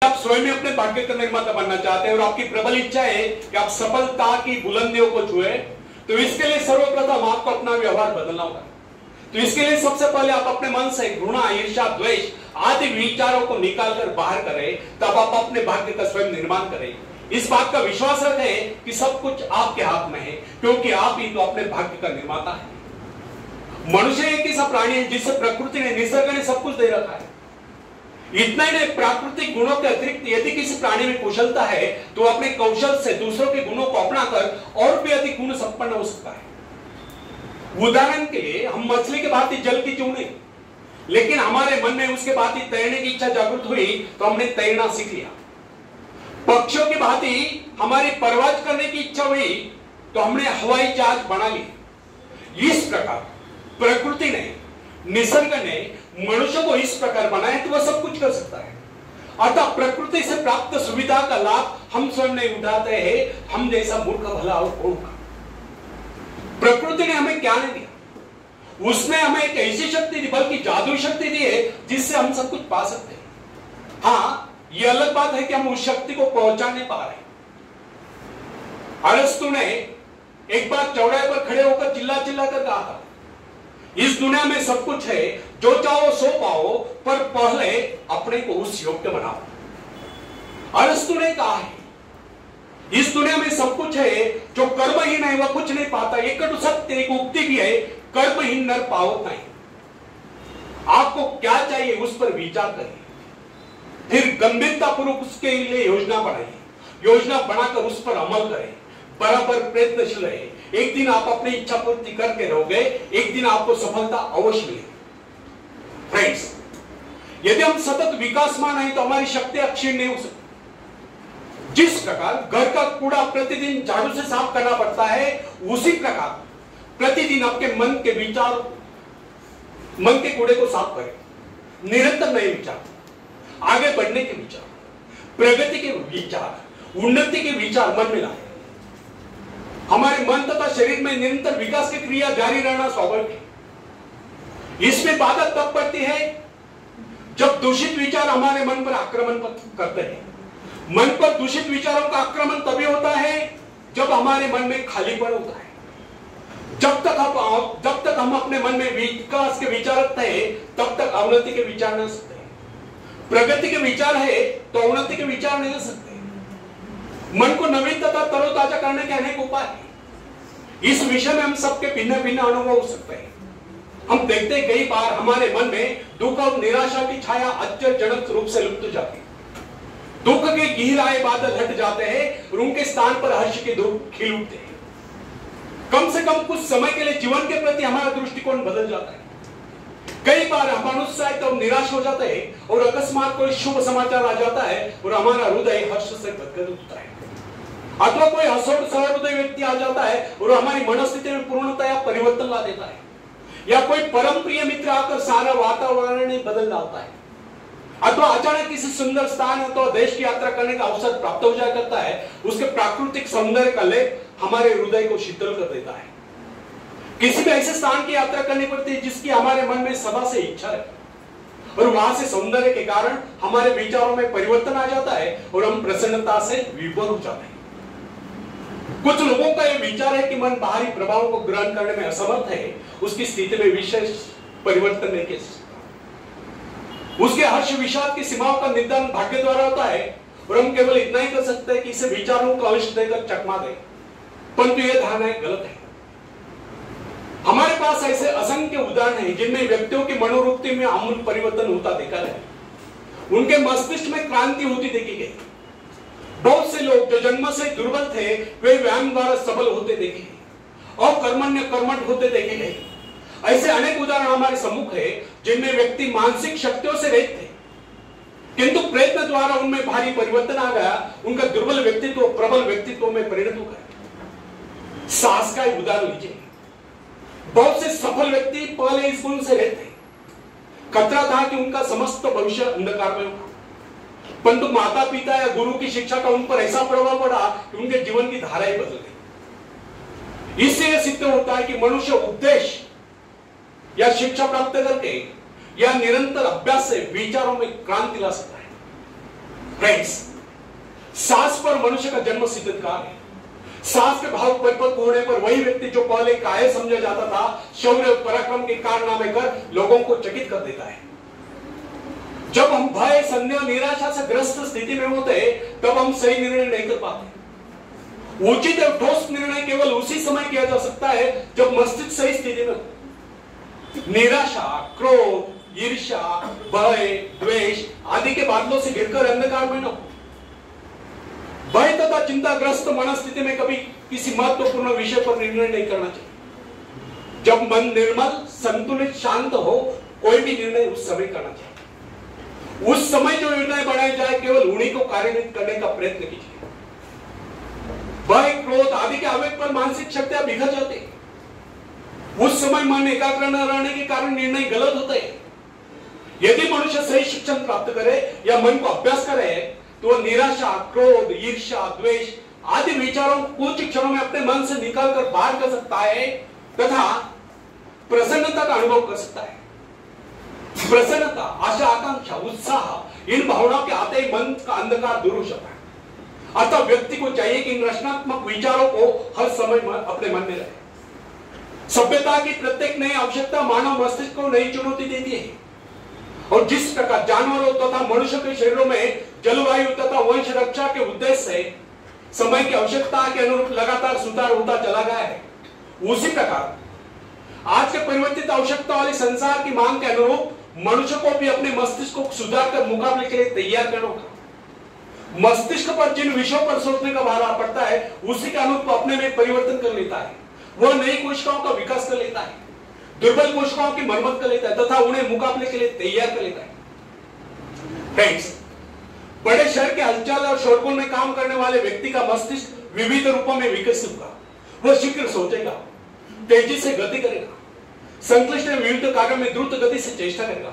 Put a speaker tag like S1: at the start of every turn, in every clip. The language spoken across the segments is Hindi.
S1: आप स्वयं में अपने भाग्य का निर्माता बनना चाहते हैं और आपकी प्रबल इच्छा है कि आप सफलता की बुलंदियों को छुए, तो इसके लिए सर्वप्रथम आपको अपना व्यवहार बदलना होगा। तो इसके लिए सबसे पहले आप अपने मन से घृणा, ईर्ष्या, द्वेष आदि विचारों को निकालकर बाहर करें, तब आप अपने भाग्य का स्वयं निर्माण करें। इस बात का विश्वास रखें कि सब कुछ आपके हाथ में है, क्योंकि आप ही तो अपने भाग्य का निर्माता है। मनुष्य एक ऐसा प्राणी है जिसे प्रकृति ने, निसर्ग ने सब कुछ दे रखा है। इतना ही नहीं, प्राकृतिक गुणों के अतिरिक्त यदि किसी प्राणी में कुशलता है तो अपने कौशल से दूसरों के गुणों को अपनाकर और भी अधिक गुण संपन्न हो सकता है। उदाहरण के लिए, हम मछली के भांति जल की जीव नहीं, लेकिन हमारे मन में उसके भांति तैरने की इच्छा जागृत हुई तो हमने तैरना सीख लिया। पक्षियों की भांति हमारी परवाज करने की इच्छा हुई तो हमने हवाई जहाज बना ली। इस प्रकार प्रकृति ने, निसर्ग ने मनुष्य को इस प्रकार बनाया कि वह सब कुछ कर सकता है। अतः प्रकृति से प्राप्त सुविधा का लाभ हम स्वयं नहीं उठाते हैं। हम जैसा मूर्ख भला और कौन होगा। प्रकृति ने हमें क्या नहीं दिया, उसने हमें एक ऐसी शक्ति दी, बल्कि जादुई शक्ति दी है जिससे हम सब कुछ पा सकते हैं। हाँ, यह अलग बात है कि हम उस शक्ति को पहुंचा नहीं पा रहे। अरस्तु ने एक बार चौराहे पर खड़े होकर चिल्ला चिल्ला कर कहा था, इस दुनिया में सब कुछ है, जो चाहो सो पाओ, पर पहले अपने को उस योग्य बनाओ। अरस्तु ने कहा है, इस दुनिया में सब कुछ है, जो कर्महीन है वह कुछ नहीं पाता। एक कटु सत्य, एक उक्ति भी है, कर्महीन नर पावत नहीं। आपको क्या चाहिए उस पर विचार करिए, फिर गंभीरता पूर्वक उसके लिए योजना बनाइए। योजना बनाकर उस पर अमल करें, बराबर प्रयत्नशील रहे। एक दिन आप अपनी इच्छा पूर्ति करके रहोगे, एक दिन आपको सफलता अवश्य मिलेगी। फ्रेंड्स, यदि हम सतत विकासमान हैं तो हमारी शक्ति क्षीण नहीं हो सकती। जिस प्रकार घर का कूड़ा प्रतिदिन झाड़ू से साफ करना पड़ता है, उसी प्रकार प्रतिदिन आपके मन के विचार, मन के कूड़े को साफ करें। निरंतर नए विचार, आगे बढ़ने के विचार, प्रगति के विचार, उन्नति के विचार मन में लाए। हमारे मन तथा शरीर में निरंतर विकास की क्रिया जारी रहना स्वाभाविक है। इसमें बाधा तब पड़ती है जब दूषित विचार हमारे मन पर आक्रमण करते हैं। मन पर दूषित विचारों का आक्रमण तभी होता है जब हमारे मन में खालीपन होता है। जब तक हम अपने मन में विकास के विचार रखते हैं, तब तक अवनति के विचार नहीं सकते। प्रगति के विचार है तो अवनति के विचार नहीं सकते। मन को नवीन तथा तरोताजा करने के अनेक उपाय हैं। इस विषय में हम सबके भिन्न भिन्न अनुभव हो सकते हैं। हम देखते हैं कई बार हमारे मन में दुख और निराशा की छाया आश्चर्यजनक रूप से लुप्त हो जाती है। दुख के गहराए बादल हट जाते हैं और उनके स्थान पर हर्ष के धूप खिल उठते हैं। कम से कम कुछ समय के लिए जीवन के प्रति हमारा दृष्टिकोण बदल जाता है। कई बार हम अनुत्साहित और निराश हो जाते हैं और अकस्मात कोई शुभ समाचार आ जाता है और हमारा हृदय हर्ष से गदगद उठता है। अथवा कोई हसोट सहृदय व्यक्ति आ जाता है और हमारी मनस्थिति में पूर्णतया परिवर्तन ला देता है। या कोई परम प्रिय मित्र आकर सारा वातावरण ही बदल डालता है। अथवा अचानक किसी सुंदर स्थान अथवा देश की यात्रा करने का अवसर प्राप्त हो जाया करता है। उसके प्राकृतिक सौंदर्य का लेप हमारे हृदय को शीतल कर देता है। किसी भी ऐसे स्थान की यात्रा करनी पड़ती है जिसकी हमारे मन में सदा से इच्छा है, और वहां से सौंदर्य के कारण हमारे विचारों में परिवर्तन आ जाता है और हम प्रसन्नता से विभोर हो जाते हैं। कुछ लोगों का यह विचार है कि मन बाहरी प्रभावों को ग्रहण करने में असमर्थ है, उसकी स्थिति में विशेष परिवर्तन नहीं कर सकता। उसके हर्ष विषाद की सीमाओं का निर्धारण भाग्य द्वारा होता है और हम केवल इतना ही कर सकते हैं कि इसे विचारों का अंश देकर चकमा दें, परंतु यह धारणा गलत है। हमारे पास ऐसे असंख्य उदाहरण हैं जिनमें व्यक्तियों की मनोवृत्ति में आमूल परिवर्तन होता देखा है। उनके मस्तिष्क में क्रांति होती देखी गई। बहुत से लोग जो जन्म से दुर्बल थे वे व्यायाम द्वारा सबल होते देखे गए और कर्मण्य कर्मठ होते देखे गए। ऐसे अनेक उदाहरण हमारे सम्मुख है जिनमें व्यक्ति मानसिक शक्तियों से रहित थे, किंतु प्रयत्न द्वारा उनमें भारी परिवर्तन आ गया। उनका दुर्बल व्यक्तित्व प्रबल व्यक्तित्व में परिणत हो गया। साहस का उदाहरण लीजिए। बहुत से सफल व्यक्ति पहले इस गुण से रहते थे। खतरा था कि उनका समस्त भविष्य अंधकार में होगा, परंतु माता पिता या गुरु की शिक्षा का उन पर ऐसा प्रभाव पड़ा कि उनके जीवन की धारा ही बदल गई। इससे यह सिद्ध होता है कि मनुष्य उपदेश या शिक्षा प्राप्त करके या निरंतर अभ्यास से विचारों में क्रांति ला सकता है। फ्रेंड्स, साहस पर मनुष्य का जन्म सिद्ध अधिकार है। साहस के भाव परिपक्व होने पर वही व्यक्ति जो पहले कायर समझा जाता था, शौर्य और पराक्रम के कारनामे कर लोगों को चकित कर देता है। जब हम भय, संदेह, निराशा से ग्रस्त स्थिति में होते तब हम सही निर्णय नहीं कर पाते। उचित और ठोस निर्णय केवल उसी समय किया जा सकता है जब मस्तिष्क सही स्थिति में हो। निराशा, क्रोध, ईर्ष्या, भय, द्वेष आदि के बादलों से घिरकर अंधकार में न हो। भय तथा चिंताग्रस्त मनस्थिति में कभी किसी महत्वपूर्ण विषय पर निर्णय नहीं करना चाहिए। जब मन निर्मल, संतुलित, शांत हो, कोई भी निर्णय उस समय करना चाहिए। उस समय जो निर्णय बनाए जाए केवल उन्हीं को कार्यान्वित करने का प्रयत्न कीजिए। भय, क्रोध आदि के आवेग पर मानसिक शक्तियां बिखर जाती है। उस समय मन एकाग्र न रहने के कारण निर्णय गलत होते हैं। यदि मनुष्य सही शिक्षण प्राप्त करे या मन को अभ्यास करे तो वह निराशा, क्रोध, ईर्ष्या, द्वेष आदि विचारों को कुछ क्षणों में अपने मन से निकालकर बाहर कर सकता है तथा प्रसन्नता का अनुभव कर सकता है। प्रसन्नता, आशा, आकांक्षा, उत्साह इन भावनाओं के आते ही मन का अंधकार दूर हो जाता है। अतः व्यक्ति को चाहिए कि इन रचनात्मक विचारों को हर समय अपने मन में रहे। सभ्यता की प्रत्येक नई आवश्यकता मानव मस्तिष्क को नई चुनौती देती है और जिस प्रकार जानवरों तथा मनुष्य के शरीरों में जलवायु तथा वंश रक्षा के उद्देश्य से समय की आवश्यकता के अनुरूप लगातार सुधार होता चला गया है, उसी प्रकार आज के परिवर्तित आवश्यकता वाले संसार की मांग के अनुरूप मनुष्य को भी अपने मस्तिष्क को सुधार कर मुकाबले के लिए तैयार करना होगा। मस्तिष्क पर जिन विषयों पर सोचने का भार पड़ता है उसी के अनुरूप अपने में परिवर्तन कर लेता है। वह नई कोशिकाओं का विकास कर लेता है, दुर्बल कोशिकाओं की मरम्मत कर लेता है तथा उन्हें मुकाबले के लिए तैयार कर लेता है। फ्रेंड्स, बड़े शहर के हलचल और शोरगुल में काम करने वाले व्यक्ति का मस्तिष्क विविध रूपों में विकसित होगा। वह शीघ्र सोचेगा, तेजी से गति करेगा, संक्लिष्ट विविध कार्यों में द्रुत गति से चेष्टा करेगा,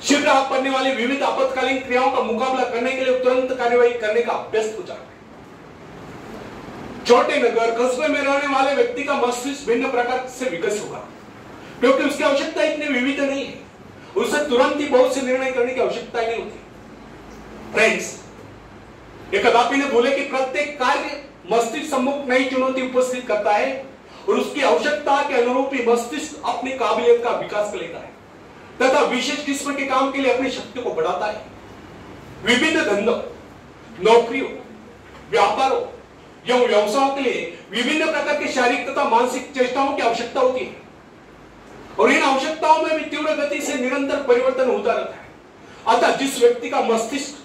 S1: शीघ्र आप पड़ने वाली विविध आपातकालीन क्रियाओं का मुकाबला करने के लिए तुरंत कार्यवाही करने का अभ्यस्त हो जाता है। छोटे नगर, कस्बे में रहने वाले व्यक्ति का मस्तिष्क भिन्न प्रकार से विकसित होगा क्योंकि उसकी आवश्यकता इतनी विविध नहीं है। उसे तुरंत ही बहुत से निर्णय करने की आवश्यकता नहीं होती। फ्रेंड्स, ये कदापि न भूले कि प्रत्येक कार्य मस्तिष्क सम्मुख नई चुनौती उपस्थित करता है और उसकी आवश्यकता के अनुरूप ही मस्तिष्क अपनी काबिलियत का विकास कर लेता है तथा विशेष किस्म के काम के लिए अपनी शक्ति को बढ़ाता है। विभिन्न धंधों, नौकरियों, व्यापारों या व्यवसायों के लिए विभिन्न प्रकार की शारीरिक तथा मानसिक चेष्टाओं की आवश्यकता होती है और इन आवश्यकताओं में भी तीव्र गति से निरंतर परिवर्तन होता रहता है। अतः जिस व्यक्ति का मस्तिष्क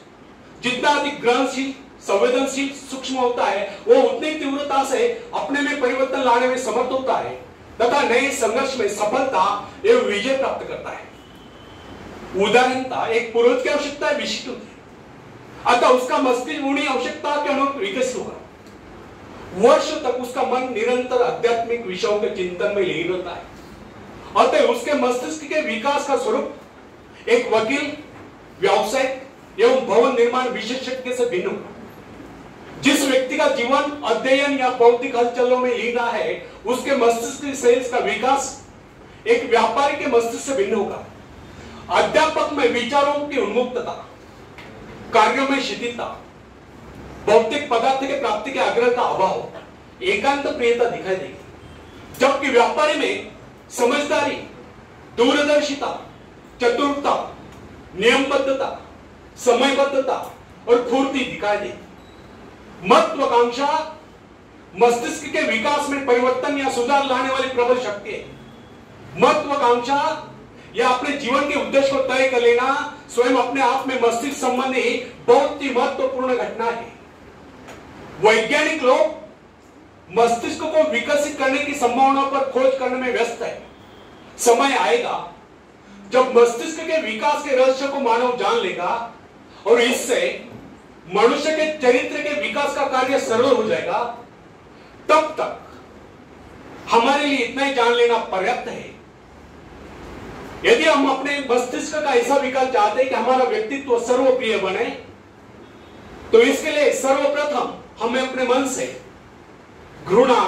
S1: जितना अधिक ग्रहणशील, संवेदनशील, सूक्ष्म होता है वो उतनी तीव्रता से अपने में परिवर्तन लाने में समर्थ होता है तथा नए संघर्ष में सफलता एवं विजय प्राप्त करता है। उदाहरणतः एक पुरोहित की आवश्यकता विशिष्ट होती है, अतः उसका मस्तिष्क उन्हीं आवश्यकता के अनुरूप विकसित होगा। वर्षों तक उसका मन निरंतर आध्यात्मिक विषयों के चिंतन में लीन रहता है। अतः उसके मस्तिष्क के विकास का स्वरूप एक वकील, व्यावसायिक एवं भवन निर्माण विशेषज्ञ से भिन्न होगा। जिस व्यक्ति का जीवन अध्ययन या बौद्धिक हलचलों में लीन है उसके मस्तिष्क की सेल्स का विकास एक व्यापारी के मस्तिष्क से भिन्न होगा। अध्यापक में विचारों की उन्मुक्तता, कार्यों में शिथिलता, भौतिक पदार्थ के प्राप्ति के आग्रह का अभाव, एकांत प्रियता दिखाई देगी। जबकि व्यापारी में समझदारी, दूरदर्शिता, चतुरता, नियमबद्धता, समयबद्धता और फुर्ती दिखाई देगी। महत्वाकांक्षा मस्तिष्क के विकास में परिवर्तन या सुधार लाने वाली प्रबल शक्ति है। महत्वाकांक्षा या अपने जीवन के उद्देश्य को तय कर लेना स्वयं अपने आप में मस्तिष्क संबंधी बहुत ही महत्वपूर्ण घटना है। वैज्ञानिक लोग मस्तिष्क को विकसित करने की संभावना पर खोज करने में व्यस्त है। समय आएगा जब मस्तिष्क के विकास के रहस्य को मानव जान लेगा और इससे मनुष्य के चरित्र के विकास का कार्य सरल हो जाएगा। तब तक हमारे लिए इतना ही जान लेना पर्याप्त है। यदि हम अपने मस्तिष्क का ऐसा विकास चाहते हैं कि हमारा व्यक्तित्व सर्वप्रिय बने तो इसके लिए सर्वप्रथम हमें अपने मन से घृणा,